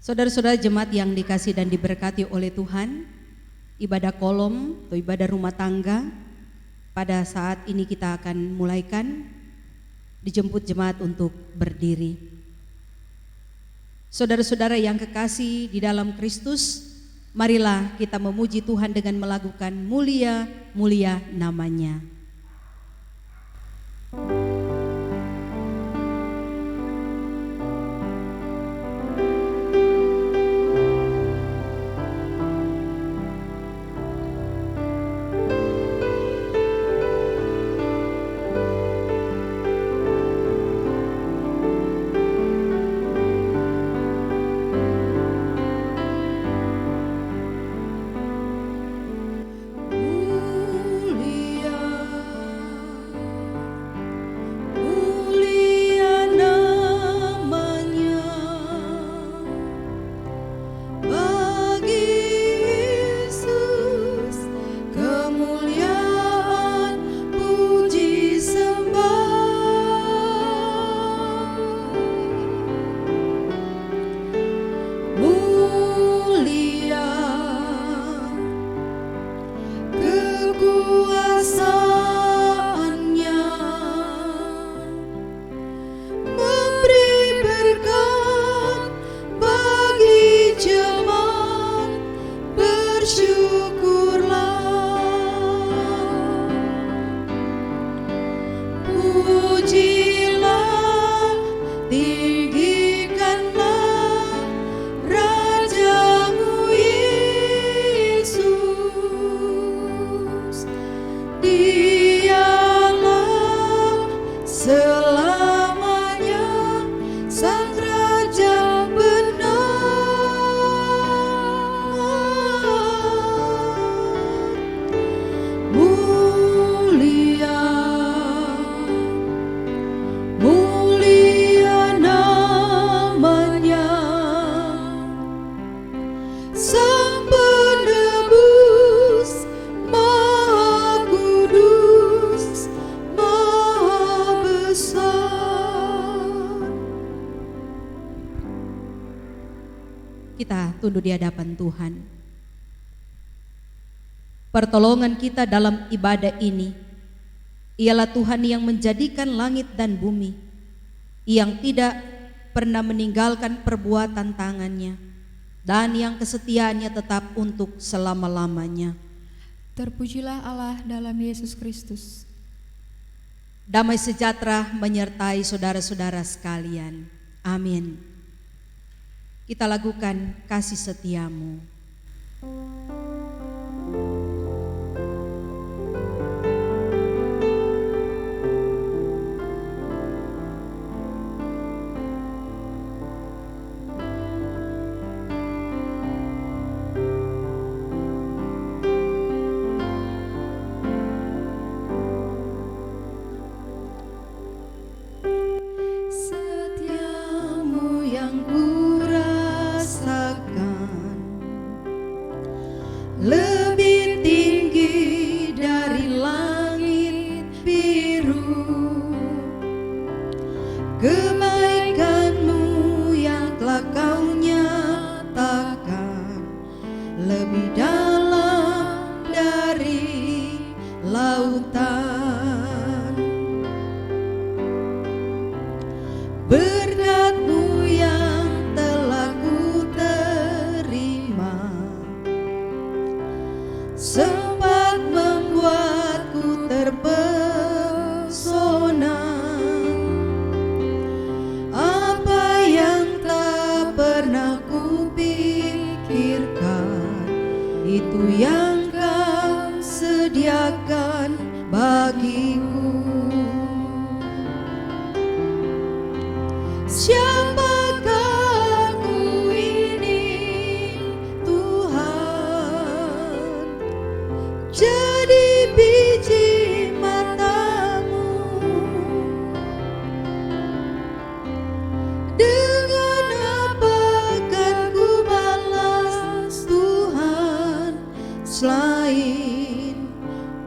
Saudara-saudara jemaat yang dikasih dan diberkati oleh Tuhan, ibadah kolom atau ibadah rumah tangga pada saat ini kita akan mulaikan. Dijemput jemaat untuk berdiri. Saudara-saudara yang kekasih di dalam Kristus, marilah kita memuji Tuhan dengan melakukan mulia-mulia namanya. Kita tunduk di hadapan Tuhan. Pertolongan kita dalam ibadah ini ialah Tuhan yang menjadikan langit dan bumi, yang tidak pernah meninggalkan perbuatan tangannya, dan yang kesetiaannya tetap untuk selama-lamanya. Terpujilah Allah dalam Yesus Kristus. Damai sejahtera menyertai saudara-saudara sekalian. Amin. Kita lakukan kasih setiamu. Setiamu yang kurasakan itu yang Kau sediakan bagiku. Siapakah aku ini Tuhan, jadi biji mata-Mu. Dengan apa akan ku balas Tuhan, selain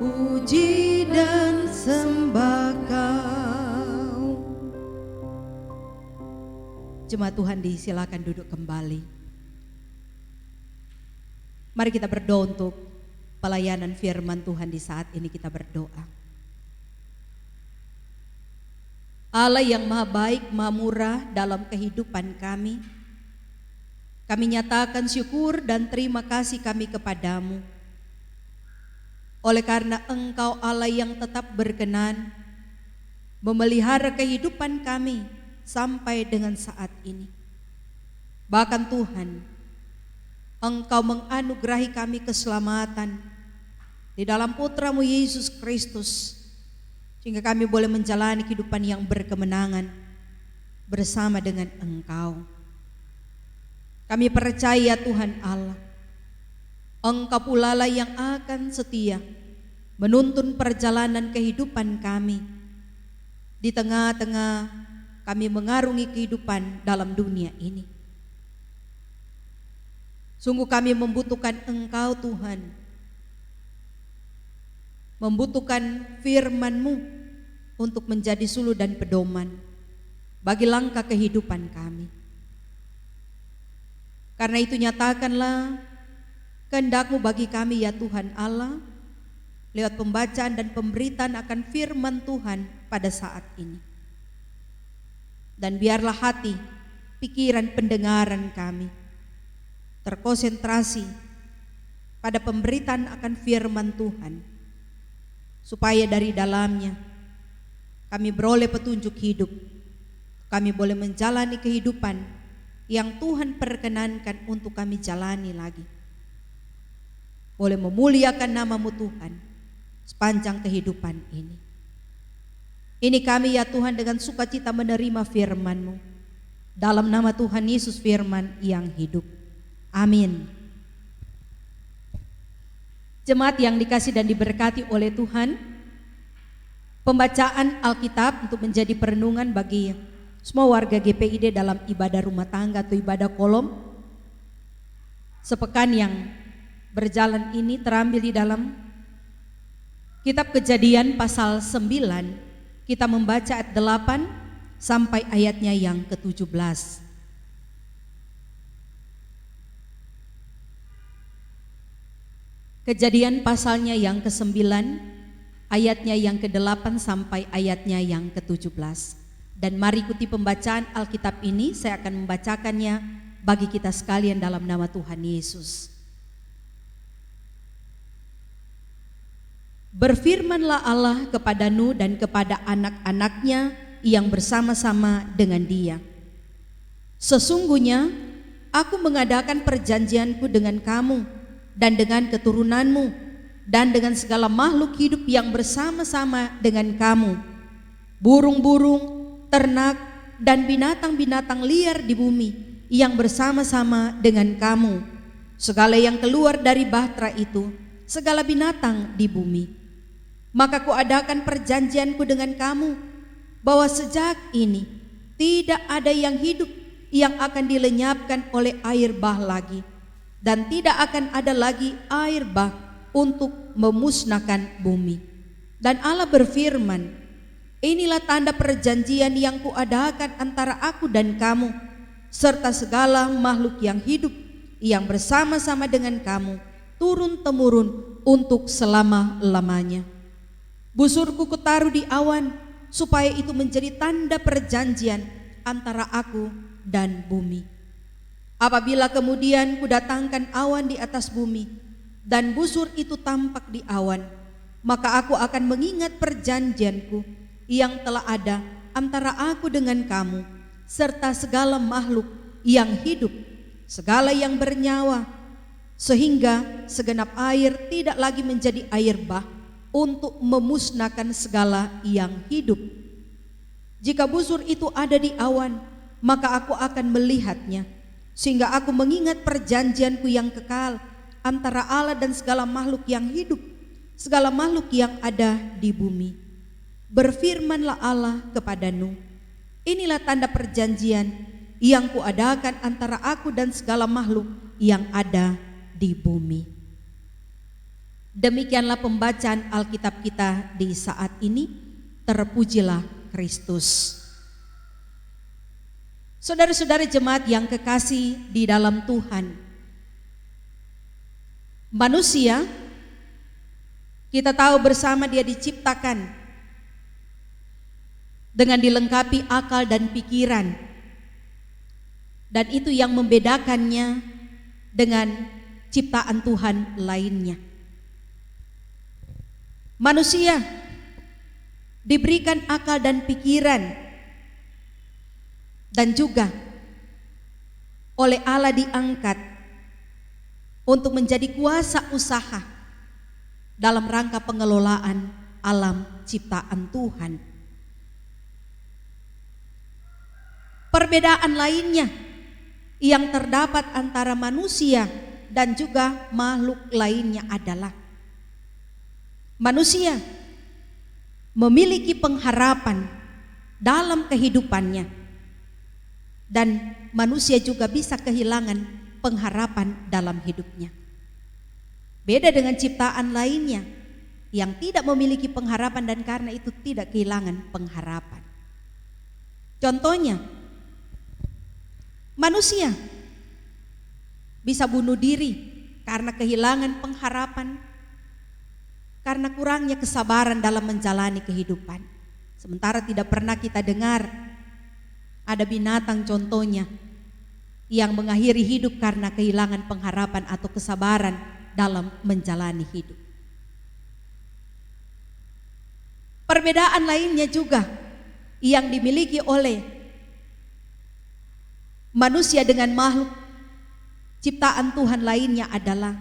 puji dan sembah Kau. Jemaat Tuhan disilakan duduk kembali. Mari kita berdoa untuk pelayanan firman Tuhan di saat ini. Kita berdoa. Allah yang maha baik, maha murah dalam kehidupan kami nyatakan syukur dan terima kasih kami kepadamu. Oleh karena Engkau Allah yang tetap berkenan memelihara kehidupan kami sampai dengan saat ini. Bahkan Tuhan, Engkau menganugerahi kami keselamatan di dalam Putra-Mu Yesus Kristus, sehingga kami boleh menjalani kehidupan yang berkemenangan bersama dengan Engkau. Kami percaya Tuhan Allah, Engkau pula lah yang akan setia menuntun perjalanan kehidupan kami di tengah-tengah kami mengarungi kehidupan dalam dunia ini. Sungguh kami membutuhkan Engkau Tuhan, membutuhkan firman-Mu untuk menjadi suluh dan pedoman bagi langkah kehidupan kami. Karena itu nyatakanlah kehendak-Mu bagi kami ya Tuhan Allah, lewat pembacaan dan pemberitaan akan firman Tuhan pada saat ini. Dan biarlah hati, pikiran, pendengaran kami terkonsentrasi pada pemberitaan akan firman Tuhan, supaya dari dalamnya kami beroleh petunjuk hidup, kami boleh menjalani kehidupan yang Tuhan perkenankan untuk kami jalani lagi, boleh memuliakan nama-Mu Tuhan sepanjang kehidupan ini. Ini kami ya Tuhan dengan sukacita menerima firman-Mu, dalam nama Tuhan Yesus firman yang hidup. Amin. Jemaat yang dikasih dan diberkati oleh Tuhan, pembacaan Alkitab untuk menjadi perenungan bagi semua warga GPID dalam ibadah rumah tangga atau ibadah kolom sepekan yang berjalan ini terambil di dalam Kitab Kejadian pasal 9. Kita membaca ayat 8 sampai ayatnya yang ke-17. Kejadian pasalnya yang ke-9, ayatnya yang ke-8 sampai ayatnya yang ke-17. Dan mari ikuti pembacaan Alkitab ini, saya akan membacakannya bagi kita sekalian dalam nama Tuhan Yesus. Berfirmanlah Allah kepada Nuh dan kepada anak-anaknya yang bersama-sama dengan dia. Sesungguhnya aku mengadakan perjanjianku dengan kamu dan dengan keturunanmu dan dengan segala makhluk hidup yang bersama-sama dengan kamu, burung-burung, ternak, dan binatang-binatang liar di bumi yang bersama-sama dengan kamu, segala yang keluar dari bahtera itu, segala binatang di bumi. Maka kuadakan perjanjianku dengan kamu, bahwa sejak ini tidak ada yang hidup yang akan dilenyapkan oleh air bah lagi, dan tidak akan ada lagi air bah untuk memusnahkan bumi. Dan Allah berfirman, inilah tanda perjanjian yang kuadakan antara aku dan kamu, serta segala makhluk yang hidup yang bersama-sama dengan kamu, turun-temurun untuk selama-lamanya. Busurku kutaruh di awan, supaya itu menjadi tanda perjanjian antara aku dan bumi. Apabila kemudian kudatangkan awan di atas bumi, dan busur itu tampak di awan, maka aku akan mengingat perjanjianku yang telah ada antara aku dengan kamu, serta segala makhluk yang hidup, segala yang bernyawa, sehingga segenap air tidak lagi menjadi air bah untuk memusnahkan segala yang hidup. Jika busur itu ada di awan, maka aku akan melihatnya, sehingga aku mengingat perjanjianku yang kekal antara Allah dan segala makhluk yang hidup, segala makhluk yang ada di bumi. Berfirmanlah Allah kepada Nuh, inilah tanda perjanjian yang kuadakan antara aku dan segala makhluk yang ada di bumi. Demikianlah pembacaan Alkitab kita di saat ini. Terpujilah Kristus. Saudara-saudara jemaat yang kekasih di dalam Tuhan, manusia kita tahu bersama dia diciptakan dengan dilengkapi akal dan pikiran, dan itu yang membedakannya dengan ciptaan Tuhan lainnya. Manusia diberikan akal dan pikiran, dan juga oleh Allah diangkat untuk menjadi kuasa usaha dalam rangka pengelolaan alam ciptaan Tuhan. Perbedaan lainnya yang terdapat antara manusia dan juga makhluk lainnya adalah manusia memiliki pengharapan dalam kehidupannya, dan manusia juga bisa kehilangan pengharapan dalam hidupnya. Beda dengan ciptaan lainnya yang tidak memiliki pengharapan dan karena itu tidak kehilangan pengharapan. Contohnya, manusia bisa bunuh diri karena kehilangan pengharapan, karena kurangnya kesabaran dalam menjalani kehidupan. Sementara tidak pernah kita dengar ada binatang contohnya yang mengakhiri hidup karena kehilangan pengharapan atau kesabaran dalam menjalani hidup. Perbedaan lainnya juga yang dimiliki oleh manusia dengan makhluk ciptaan Tuhan lainnya adalah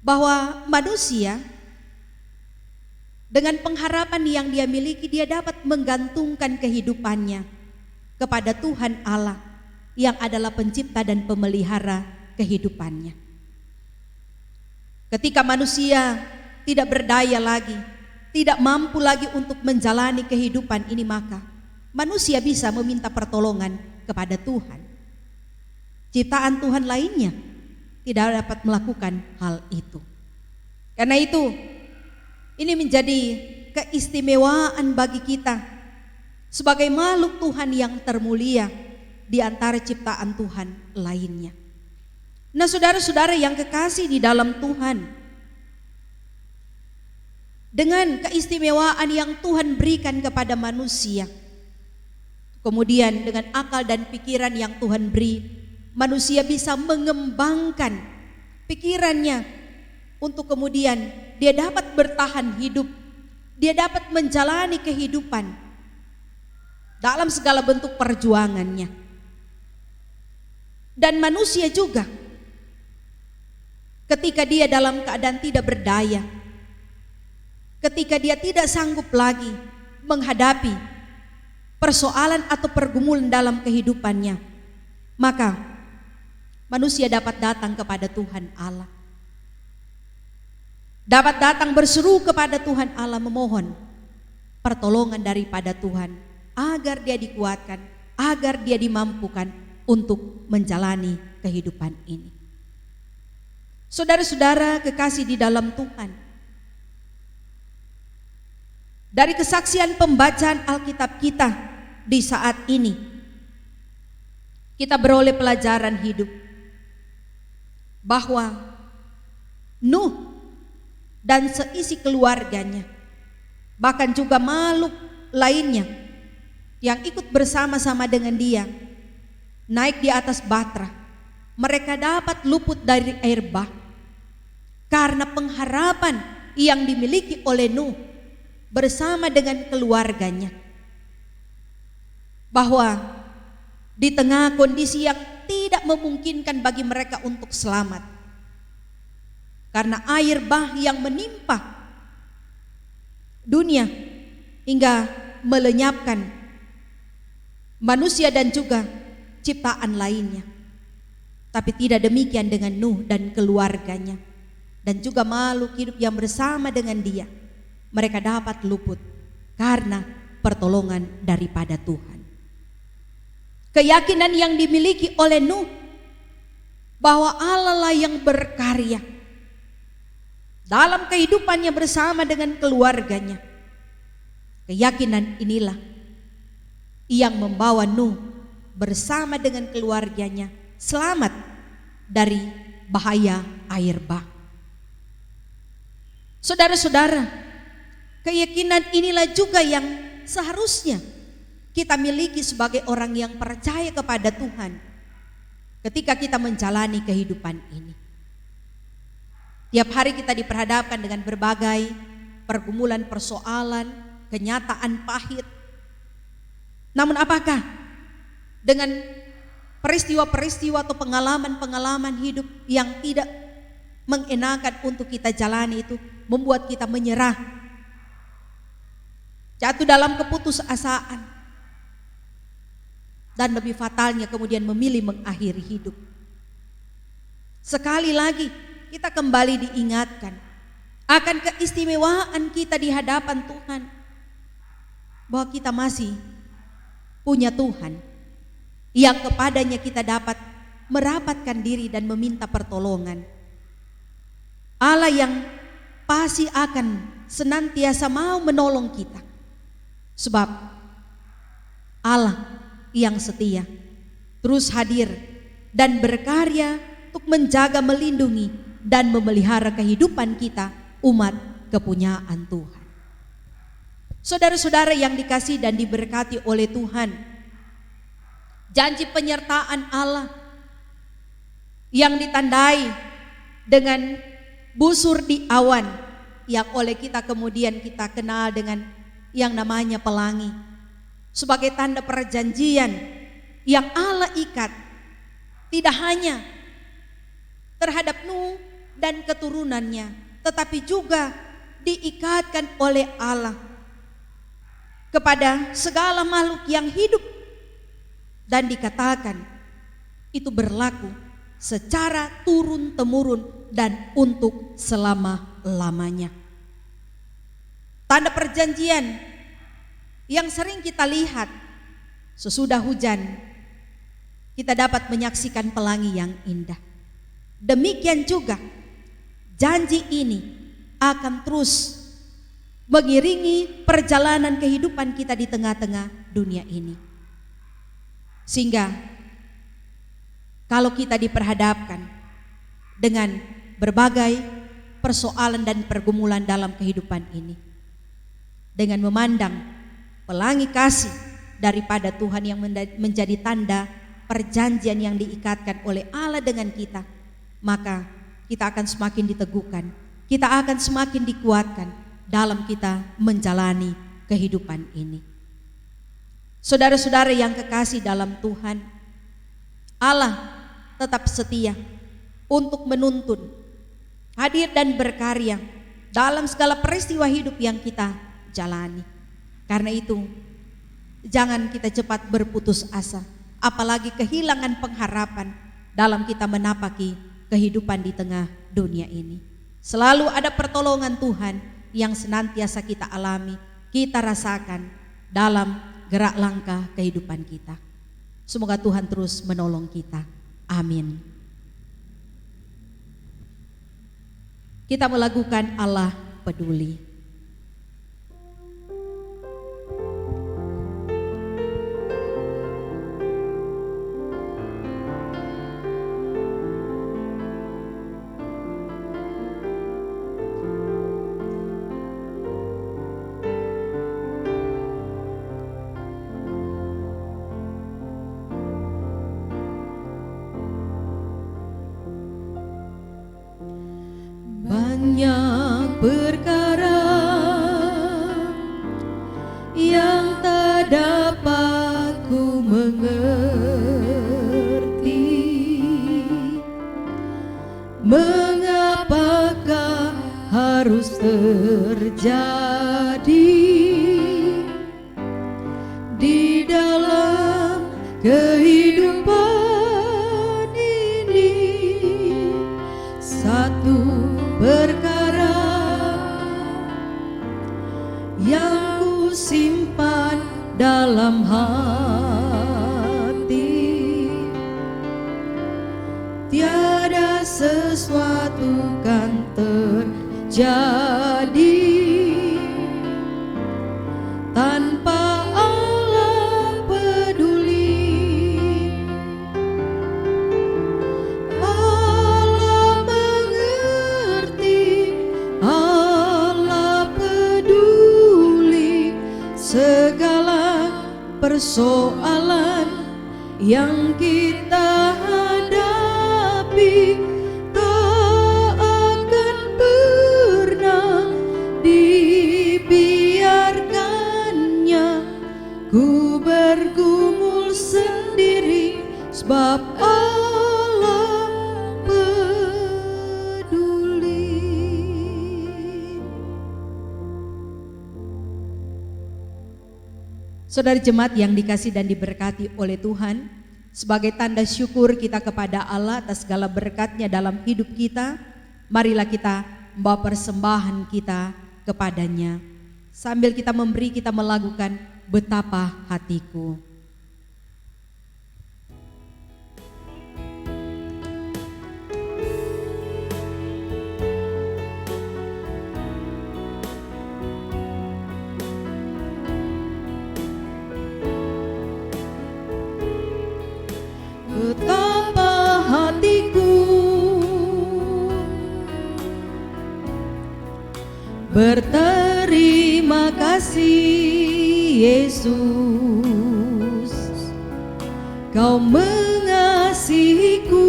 bahwa manusia dengan pengharapan yang dia miliki, dia dapat menggantungkan kehidupannya kepada Tuhan Allah yang adalah pencipta dan pemelihara kehidupannya. Ketika manusia tidak berdaya lagi, tidak mampu lagi untuk menjalani kehidupan ini, maka manusia bisa meminta pertolongan kepada Tuhan. Ciptaan Tuhan lainnya tidak dapat melakukan hal itu. Karena itu, ini menjadi keistimewaan bagi kita sebagai makhluk Tuhan yang termulia di antara ciptaan Tuhan lainnya. Nah, saudara-saudara yang kekasih di dalam Tuhan, dengan keistimewaan yang Tuhan berikan kepada manusia, kemudian dengan akal dan pikiran yang Tuhan beri, manusia bisa mengembangkan pikirannya untuk kemudian dia dapat bertahan hidup, dia dapat menjalani kehidupan dalam segala bentuk perjuangannya. Dan manusia juga ketika dia dalam keadaan tidak berdaya, ketika dia tidak sanggup lagi menghadapi persoalan atau pergumulan dalam kehidupannya, maka manusia dapat datang kepada Tuhan Allah, dapat datang berseru kepada Tuhan Allah, memohon pertolongan daripada Tuhan agar dia dikuatkan, agar dia dimampukan untuk menjalani kehidupan ini. Saudara-saudara kekasih di dalam Tuhan, dari kesaksian pembacaan Alkitab kita di saat ini, kita beroleh pelajaran hidup bahwa Nuh dan seisi keluarganya, bahkan juga makhluk lainnya yang ikut bersama-sama dengan dia naik di atas batra, mereka dapat luput dari air bah karena pengharapan yang dimiliki oleh Nuh bersama dengan keluarganya, bahwa di tengah kondisi yang tidak memungkinkan bagi mereka untuk selamat, karena air bah yang menimpa dunia hingga melenyapkan manusia dan juga ciptaan lainnya. Tapi tidak demikian dengan Nuh dan keluarganya dan juga makhluk hidup yang bersama dengan dia. Mereka dapat luput karena pertolongan daripada Tuhan. Keyakinan yang dimiliki oleh Nuh bahwa Allah lah yang berkarya dalam kehidupannya bersama dengan keluarganya. Keyakinan inilah yang membawa Nuh bersama dengan keluarganya selamat dari bahaya air bah. Saudara-saudara, keyakinan inilah juga yang seharusnya kita miliki sebagai orang yang percaya kepada Tuhan ketika kita menjalani kehidupan ini. Tiap hari kita diperhadapkan dengan berbagai pergumulan, persoalan, kenyataan pahit. Namun apakah dengan peristiwa-peristiwa atau pengalaman-pengalaman hidup yang tidak mengenakan untuk kita jalani itu membuat kita menyerah, jatuh dalam keputusasaan, dan lebih fatalnya kemudian memilih mengakhiri hidup? Sekali lagi kita kembali diingatkan akan keistimewaan kita di hadapan Tuhan, bahwa kita masih punya Tuhan yang kepadanya kita dapat merapatkan diri dan meminta pertolongan. Allah yang pasti akan senantiasa mau menolong kita, sebab Allah yang setia terus hadir dan berkarya untuk menjaga, melindungi dan memelihara kehidupan kita, umat kepunyaan Tuhan. Saudara-saudara yang dikasihi dan diberkati oleh Tuhan, janji penyertaan Allah yang ditandai dengan busur di awan, yang oleh kita kemudian kita kenal dengan yang namanya pelangi, sebagai tanda perjanjian yang Allah ikat tidak hanya terhadap Nuh dan keturunannya, tetapi juga diikatkan oleh Allah kepada segala makhluk yang hidup, dan dikatakan itu berlaku secara turun-temurun dan untuk selama-lamanya. Tanda perjanjian yang sering kita lihat sesudah hujan, kita dapat menyaksikan pelangi yang indah. Demikian juga janji ini akan terus mengiringi perjalanan kehidupan kita di tengah-tengah dunia ini. Sehingga kalau kita diperhadapkan dengan berbagai persoalan dan pergumulan dalam kehidupan ini, dengan memandang pelangi kasih daripada Tuhan yang menjadi tanda perjanjian yang diikatkan oleh Allah dengan kita, maka kita akan semakin diteguhkan, kita akan semakin dikuatkan dalam kita menjalani kehidupan ini. Saudara-saudara yang kekasih dalam Tuhan, Allah tetap setia untuk menuntun, hadir dan berkarya dalam segala peristiwa hidup yang kita jalani. Karena itu, jangan kita cepat berputus asa, apalagi kehilangan pengharapan dalam kita menapaki kehidupan di tengah dunia ini. Selalu ada pertolongan Tuhan yang senantiasa kita alami, kita rasakan dalam gerak langkah kehidupan kita. Semoga Tuhan terus menolong kita. Amin. Kita melakukan Allah peduli. Banyak perkara yang tak dapat ku mengerti, mengapa harus terjadi di dalam kehidupan ini. Satu perkara yang ku simpan dalam hati, tiada sesuatu kan terjadi tanpa Allah peduli. Allah mengerti, Allah peduli segala persoalan yang kita hadapi. Tak akan pernah dibiarkannya ku bergumul sendiri, sebab Allah peduli. Saudara jemaat yang dikasih dan diberkati oleh Tuhan, sebagai tanda syukur kita kepada Allah atas segala berkat-Nya dalam hidup kita, marilah kita membawa persembahan kita kepadanya. Sambil kita memberi, kita melakukan betapa hatiku. Betapa hatiku berterima kasih, Yesus, Kau mengasihiku,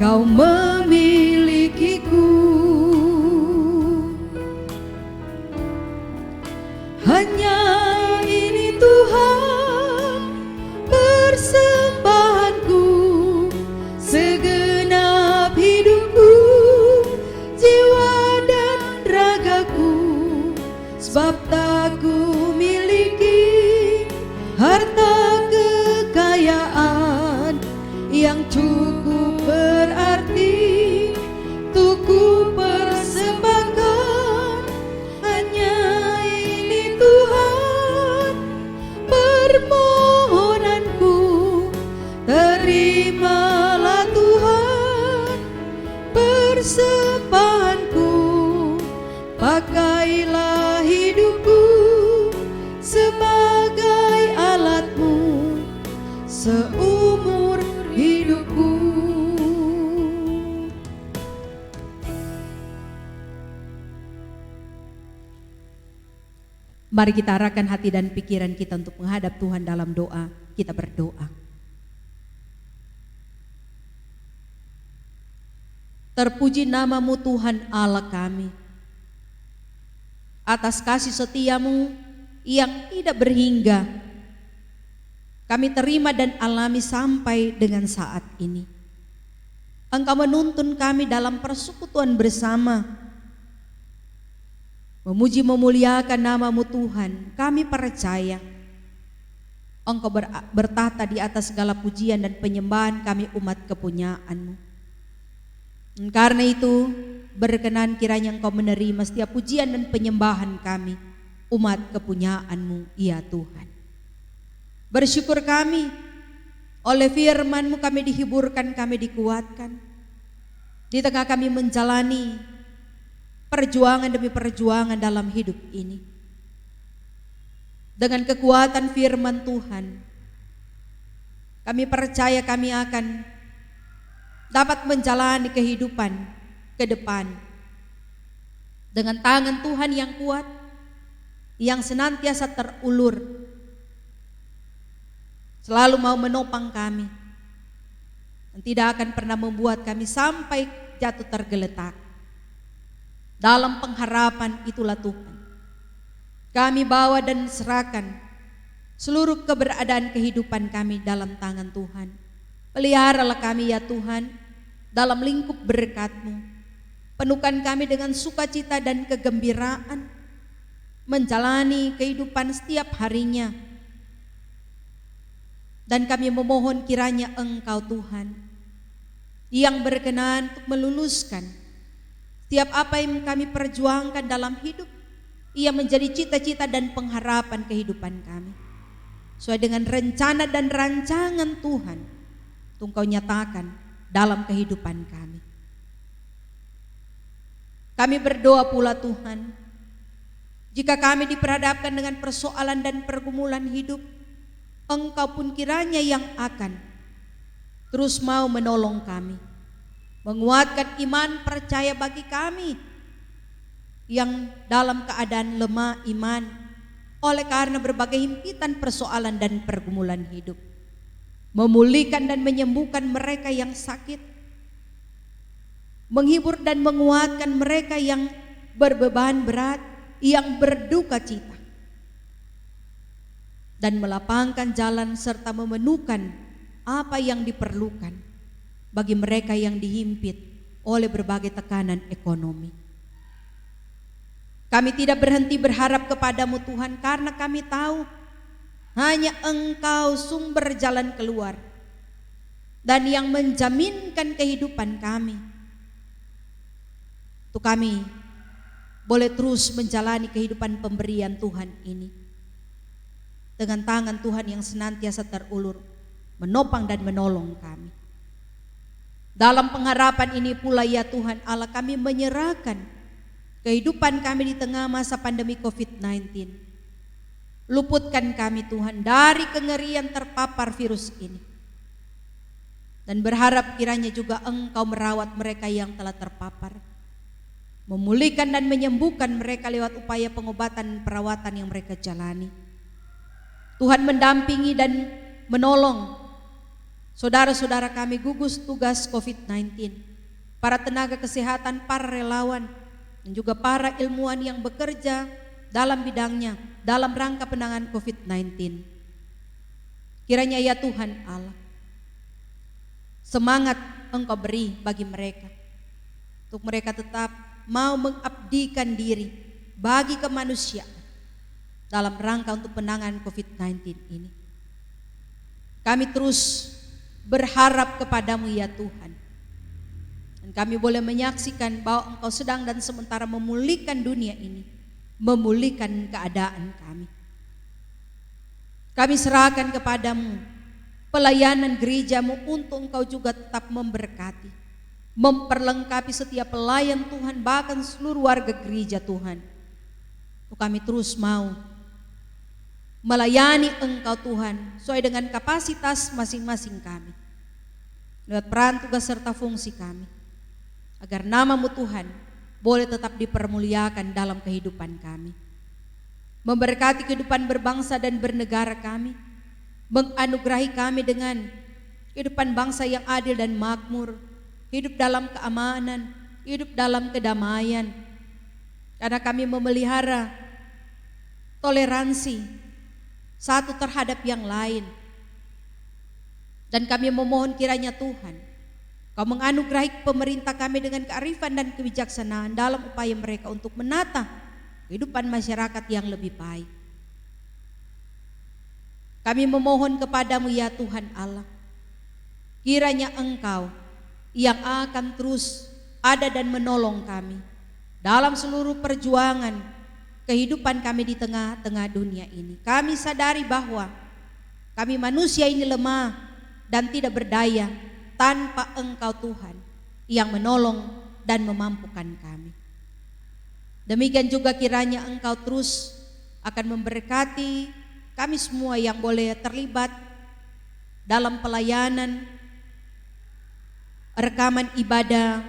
Kau memilikiku. Hanya ini Tuhan persembahanku, segenap hidupku, jiwa dan ragaku, sebab tak ku miliki harta kekayaan yang cukup berarti untuk ku persembahkan. Hanya ini Tuhan permohonanku, terimalah Tuhan persembahanku, pakailah hidupku sebagai alat-Mu seumur hidupku. Mari kita arahkan hati dan pikiran kita untuk menghadap Tuhan dalam doa. Kita berdoa. Terpuji nama-Mu Tuhan Allah kami, atas kasih setia-Mu yang tidak berhingga kami terima dan alami sampai dengan saat ini. Engkau menuntun kami dalam persekutuan bersama, memuji memuliakan nama-Mu Tuhan. Kami percaya Engkau bertahta di atas segala pujian dan penyembahan kami umat kepunyaan-Mu. Karena itu berkenan kiranya Engkau menerima setiap pujian dan penyembahan kami umat kepunyaan-Mu, ya Tuhan. Bersyukur kami oleh firman-Mu kami dihiburkan, kami dikuatkan. Di tengah kami menjalani perjuangan demi perjuangan dalam hidup ini, dengan kekuatan firman Tuhan, kami percaya kami akan dapat menjalani kehidupan ke depan dengan tangan Tuhan yang kuat, yang senantiasa terulur, selalu mau menopang kami, dan tidak akan pernah membuat kami sampai jatuh tergeletak. Dalam pengharapan itulah Tuhan kami bawa dan serahkan seluruh keberadaan kehidupan kami dalam tangan Tuhan. Peliharalah kami ya Tuhan dalam lingkup berkat-Mu. Penuhkan kami dengan sukacita dan kegembiraan menjalani kehidupan setiap harinya. Dan kami memohon kiranya Engkau Tuhan yang berkenan untuk meluluskan setiap apa yang kami perjuangkan dalam hidup, ia menjadi cita-cita dan pengharapan kehidupan kami. Sesuai dengan rencana dan rancangan Tuhan, Engkau nyatakan dalam kehidupan kami. Kami berdoa pula Tuhan, jika kami diperhadapkan dengan persoalan dan pergumulan hidup, Engkau pun kiranya yang akan terus mau menolong kami, menguatkan iman percaya bagi kami yang dalam keadaan lemah iman oleh karena berbagai himpitan persoalan dan pergumulan hidup. Memulihkan dan menyembuhkan mereka yang sakit, menghibur dan menguatkan mereka yang berbeban berat, yang berduka cita, dan melapangkan jalan serta memenuhkan apa yang diperlukan bagi mereka yang dihimpit oleh berbagai tekanan ekonomi. Kami tidak berhenti berharap kepadamu Tuhan, karena kami tahu hanya Engkau sumber jalan keluar dan yang menjaminkan kehidupan kami. Untuk kami boleh terus menjalani kehidupan pemberian Tuhan ini dengan tangan Tuhan yang senantiasa terulur menopang dan menolong kami. Dalam pengharapan ini pula ya Tuhan Allah, kami menyerahkan kehidupan kami di tengah masa pandemi COVID-19. Luputkan kami Tuhan dari kengerian terpapar virus ini, dan berharap kiranya juga Engkau merawat mereka yang telah terpapar, memulihkan dan menyembuhkan mereka lewat upaya pengobatan dan perawatan yang mereka jalani. Tuhan mendampingi dan menolong saudara-saudara kami gugus tugas COVID-19, para tenaga kesehatan, para relawan, dan juga para ilmuwan yang bekerja dalam bidangnya dalam rangka penanganan COVID-19. Kiranya ya Tuhan Allah, semangat Engkau beri bagi mereka, untuk mereka tetap mau mengabdikan diri bagi kemanusiaan dalam rangka untuk penanganan COVID-19 ini. Kami terus berharap kepadamu ya Tuhan, dan kami boleh menyaksikan bahwa Engkau sedang dan sementara memulihkan dunia ini, memulihkan keadaan kami. Kami serahkan kepadamu pelayanan gerejamu untuk Engkau juga tetap memberkati, memperlengkapi setiap pelayan Tuhan, bahkan seluruh warga gereja Tuhan. Untuk kami terus mau melayani Engkau Tuhan sesuai dengan kapasitas masing-masing kami, lewat peran tugas serta fungsi kami, agar nama-Mu Tuhan boleh tetap dipermuliakan dalam kehidupan kami. Memberkati kehidupan berbangsa dan bernegara kami, menganugerahi kami dengan kehidupan bangsa yang adil dan makmur, hidup dalam keamanan, hidup dalam kedamaian, karena kami memelihara toleransi satu terhadap yang lain. Dan kami memohon kiranya Tuhan, Kau menganugerahi pemerintah kami dengan kearifan dan kebijaksanaan dalam upaya mereka untuk menata kehidupan masyarakat yang lebih baik. Kami memohon kepadamu ya Tuhan Allah, kiranya Engkau yang akan terus ada dan menolong kami dalam seluruh perjuangan kehidupan kami di tengah-tengah dunia ini. Kami sadari bahwa kami manusia ini lemah dan tidak berdaya tanpa Engkau Tuhan yang menolong dan memampukan kami. Demikian juga kiranya Engkau terus akan memberkati kami semua yang boleh terlibat dalam pelayanan rekaman ibadah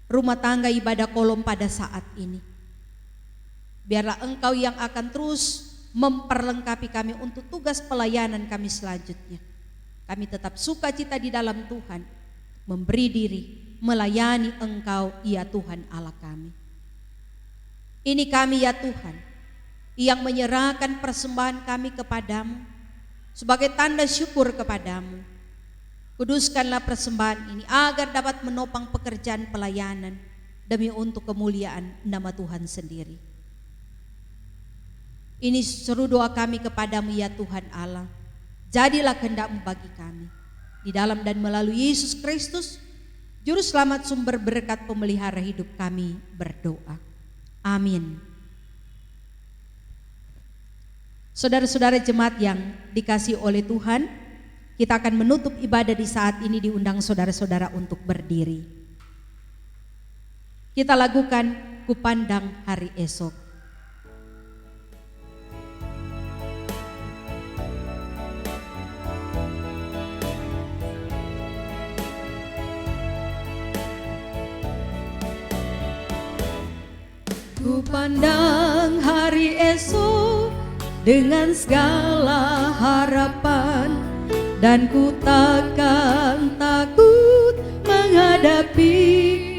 rumah tangga ibadah kolom pada saat ini. Biarlah Engkau yang akan terus memperlengkapi kami untuk tugas pelayanan kami selanjutnya. Kami tetap sukacita di dalam Tuhan, memberi diri, melayani Engkau ya Tuhan Allah kami. Ini kami ya Tuhan, yang menyerahkan persembahan kami kepadamu sebagai tanda syukur kepadamu. Kuduskanlah persembahan ini agar dapat menopang pekerjaan pelayanan demi untuk kemuliaan nama Tuhan sendiri. Ini seru doa kami kepadamu ya Tuhan Allah. Jadilah kehendak-Mu bagi kami. Di dalam dan melalui Yesus Kristus, Juru Selamat sumber berkat pemelihara hidup kami berdoa. Amin. Saudara-saudara jemaat yang dikasihi oleh Tuhan, kita akan menutup ibadah di saat ini, diundang saudara-saudara untuk berdiri. Kita lakukan Kupandang Hari Esok. Kupandang hari esok dengan segala harapan, dan ku takkan takut menghadapi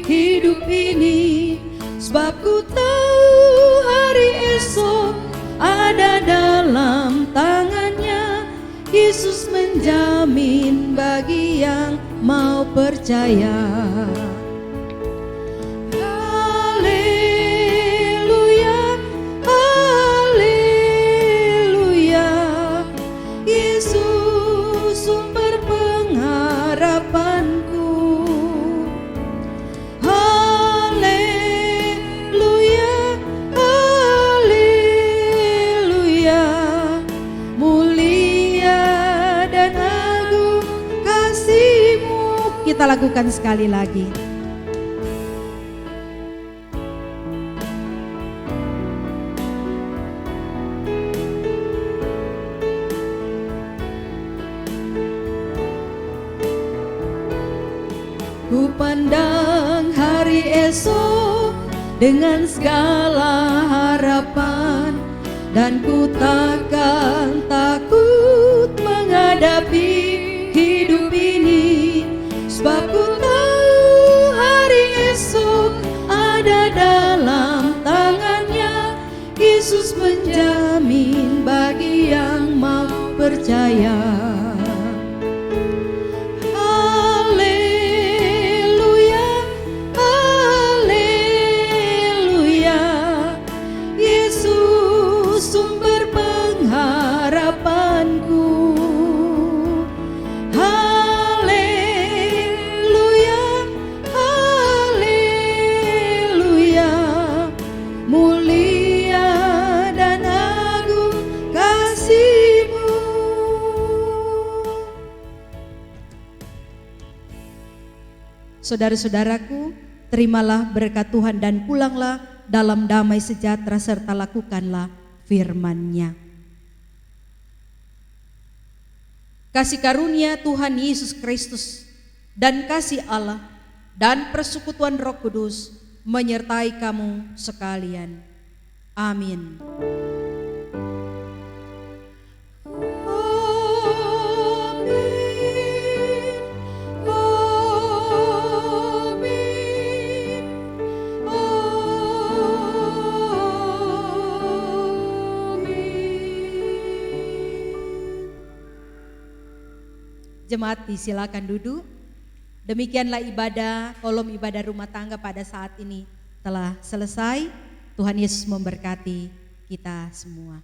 hidup ini, sebab ku tahu hari esok ada dalam tangannya. Yesus menjamin bagi yang mau percaya. Kita lakukan sekali lagi. Kupandang hari esok dengan segala harapan, dan ku takkan takut menghadapi hidup ini, sebab ku tahu hari esok ada dalam tangannya. Yesus menjamin bagi yang mau percaya. Haleluya, haleluya, Yesus sumber pengharapanku. Saudara-saudaraku, terimalah berkat Tuhan dan pulanglah dalam damai sejahtera serta lakukanlah firman-Nya. Kasih karunia Tuhan Yesus Kristus dan kasih Allah dan persekutuan Roh Kudus menyertai kamu sekalian. Amin. Jemaat disilakan duduk. Demikianlah ibadah kolom ibadah rumah tangga pada saat ini telah selesai. Tuhan Yesus memberkati kita semua.